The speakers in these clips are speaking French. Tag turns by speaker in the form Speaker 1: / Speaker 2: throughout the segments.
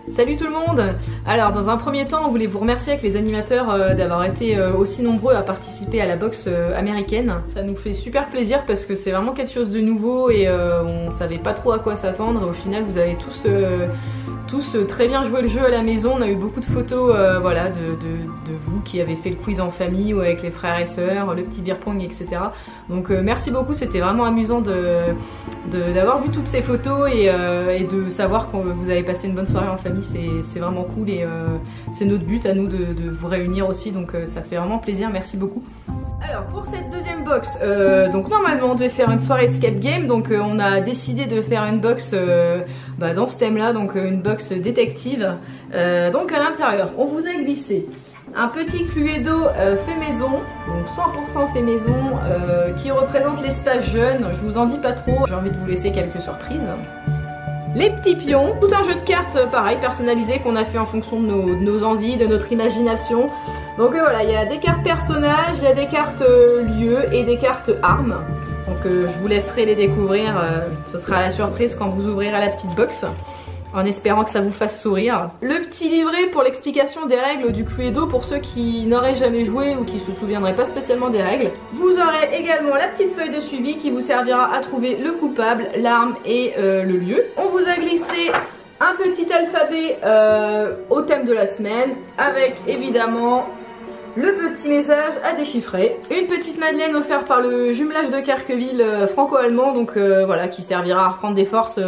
Speaker 1: Salut tout le monde! Alors dans un premier temps on voulait vous remercier avec les animateurs d'avoir été aussi nombreux à participer à la boxe américaine. Ça nous fait super plaisir parce que c'est vraiment quelque chose de nouveau et on savait pas trop à quoi s'attendre et au final vous avez tous très bien joué le jeu à la maison. On a eu beaucoup de photos voilà, de vous qui avez fait le quiz en famille ou avec les frères et sœurs, le petit beer pong, etc. Donc merci beaucoup, c'était vraiment amusant d'avoir vu toutes ces photos et de savoir que vous avez passé une bonne soirée en famille. C'est vraiment cool et c'est notre but à nous de vous réunir aussi, donc ça fait vraiment plaisir, merci beaucoup. Alors pour cette deuxième box, donc normalement on devait faire une soirée escape game, donc on a décidé de faire une box dans ce thème là, donc une box détective. Donc à l'intérieur on vous a glissé un petit Cluedo fait maison, donc 100% fait maison, qui représente l'espace jeune. Je vous en dis pas trop, j'ai envie de vous laisser quelques surprises. Les petits pions, tout un jeu de cartes pareil, personnalisé qu'on a fait en fonction de nos envies, de notre imagination. Donc voilà, il y a des cartes personnages, il y a des cartes lieux et des cartes armes. Donc je vous laisserai les découvrir, ce sera la surprise quand vous ouvrirez la petite box, en espérant que ça vous fasse sourire. Le petit livret pour l'explication des règles du Cluedo pour ceux qui n'auraient jamais joué ou qui se souviendraient pas spécialement des règles. Vous aurez également la petite feuille de suivi qui vous servira à trouver le coupable, l'arme et le lieu. On vous a glissé un petit alphabet au thème de la semaine avec évidemment le petit message à déchiffrer. Une petite madeleine offerte par le jumelage de Carqueville franco-allemand, donc voilà, qui servira à reprendre des forces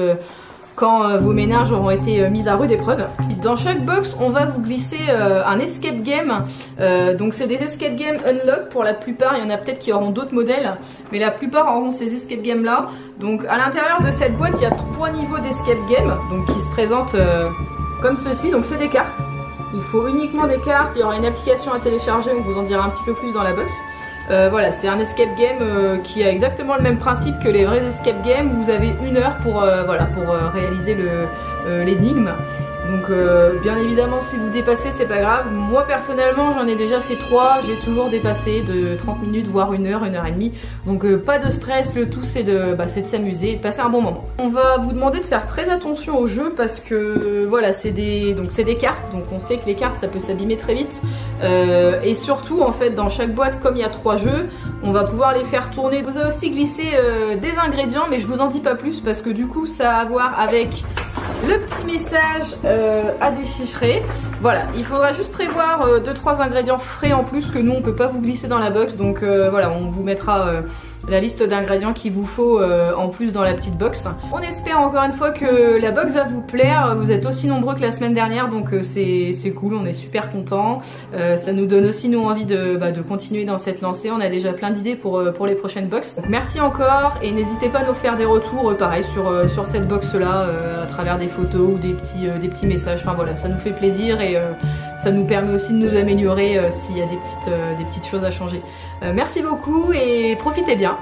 Speaker 1: quand vos ménages auront été mis à rude épreuve. Dans chaque box, on va vous glisser un escape game. Donc c'est des escape games unlock pour la plupart. Il y en a peut-être qui auront d'autres modèles, mais la plupart auront ces escape games là. Donc à l'intérieur de cette boîte, il y a 3 niveaux d'escape game, donc qui se présentent comme ceci. Donc c'est des cartes. Il faut uniquement des cartes. Il y aura une application à télécharger. On vous en dira un petit peu plus dans la box. Voilà, c'est un escape game qui a exactement le même principe que les vrais escape games. Vous avez 1 heure pour réaliser l'énigme. Donc bien évidemment si vous dépassez c'est pas grave. Moi personnellement j'en ai déjà fait 3, j'ai toujours dépassé de 30 minutes voire 1 heure, 1 heure et demie. Donc pas de stress, le tout c'est de s'amuser et de passer un bon moment. On va vous demander de faire très attention au jeu parce que voilà c'est des cartes, donc on sait que les cartes ça peut s'abîmer très vite. Et surtout en fait dans chaque boîte comme il y a 3 jeux, on va pouvoir les faire tourner. Vous avez aussi glissé des ingrédients mais je vous en dis pas plus parce que du coup ça a à voir avec le petit message à déchiffrer. Voilà, il faudra juste prévoir 2-3 ingrédients frais en plus que nous on peut pas vous glisser dans la box. Donc voilà, on vous mettra la liste d'ingrédients qu'il vous faut en plus dans la petite box. On espère encore une fois que la box va vous plaire. Vous êtes aussi nombreux que la semaine dernière, donc c'est cool, on est super contents. Ça nous donne aussi nous envie de continuer dans cette lancée. On a déjà plein d'idées pour les prochaines box. Donc merci encore et n'hésitez pas à nous faire des retours pareil sur cette box là à travers des photos ou des petits messages. Enfin voilà, ça nous fait plaisir et ça nous permet aussi de nous améliorer s'il y a des petites choses à changer. Merci beaucoup et profitez bien.